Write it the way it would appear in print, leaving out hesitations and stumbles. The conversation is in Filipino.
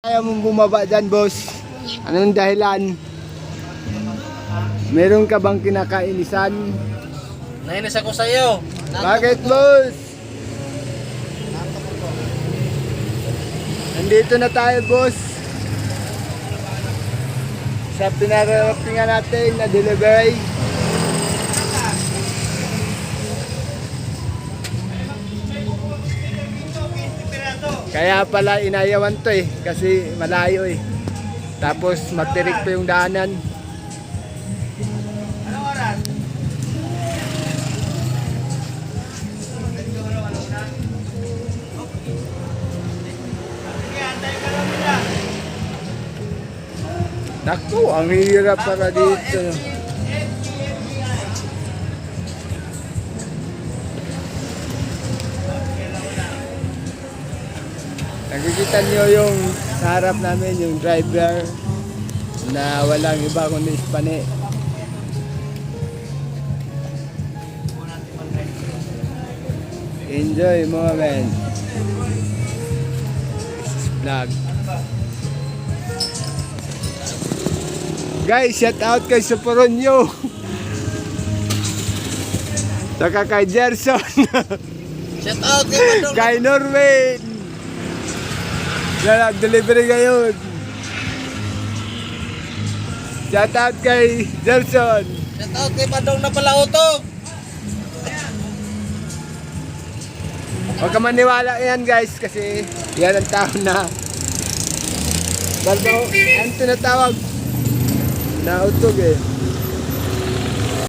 Ayaw mong bumaba dyan, boss. Anong dahilan? Meron ka bang kinakainisan? Nainis ako sa'yo. Bakit, boss? Nandito na tayo, boss. Sa pinarating natin na delivery. Kaya pala inayawan to eh, kasi malayo eh. Tapos matirik pa yung daanan. Naku, ang hirap para dito. Nakikita nyo yung sa harap namin, yung driver na walang iba kundi Spani. Enjoy moment. This is vlog. Guys, shout out kay Soporonyo. Saka kay Gerson. Shout out kay Madong. Kay Norway. Na delivery ngayon. Shout out kay Gerson. Shout out kay Madong na palauto. Huwag ka maniwala yan guys kasi yan ang tao na Baldo, ang tinatawag na utog eh.